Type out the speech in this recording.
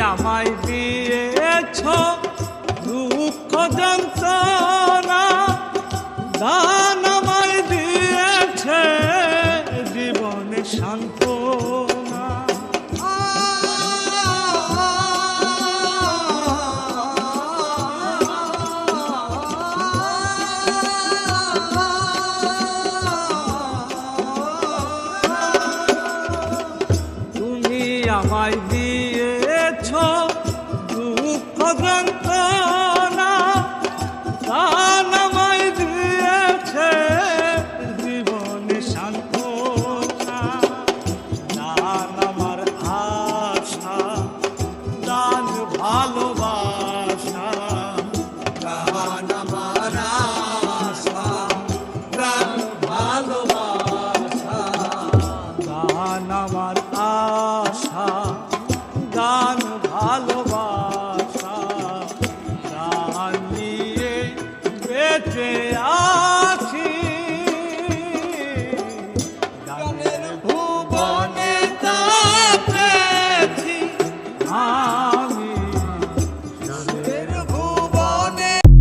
আমায় দিয়েছ দুঃখ যন্ত্রণা, দান আমায় দিয়েছে জীবনে সান্ত্বনা। তুমি আমায় দিয়েছ দুঃখ যন্ত্রণা, দান আমায় দিয়েছে জীবনে সান্ত্বনা। দান আমার আশা, দান ভালোবাসা, গান আমার আশা, গান ভালোবাসা, গান আমার আশা, গান ভালোবাসা, গান নিয়ে বেঁচে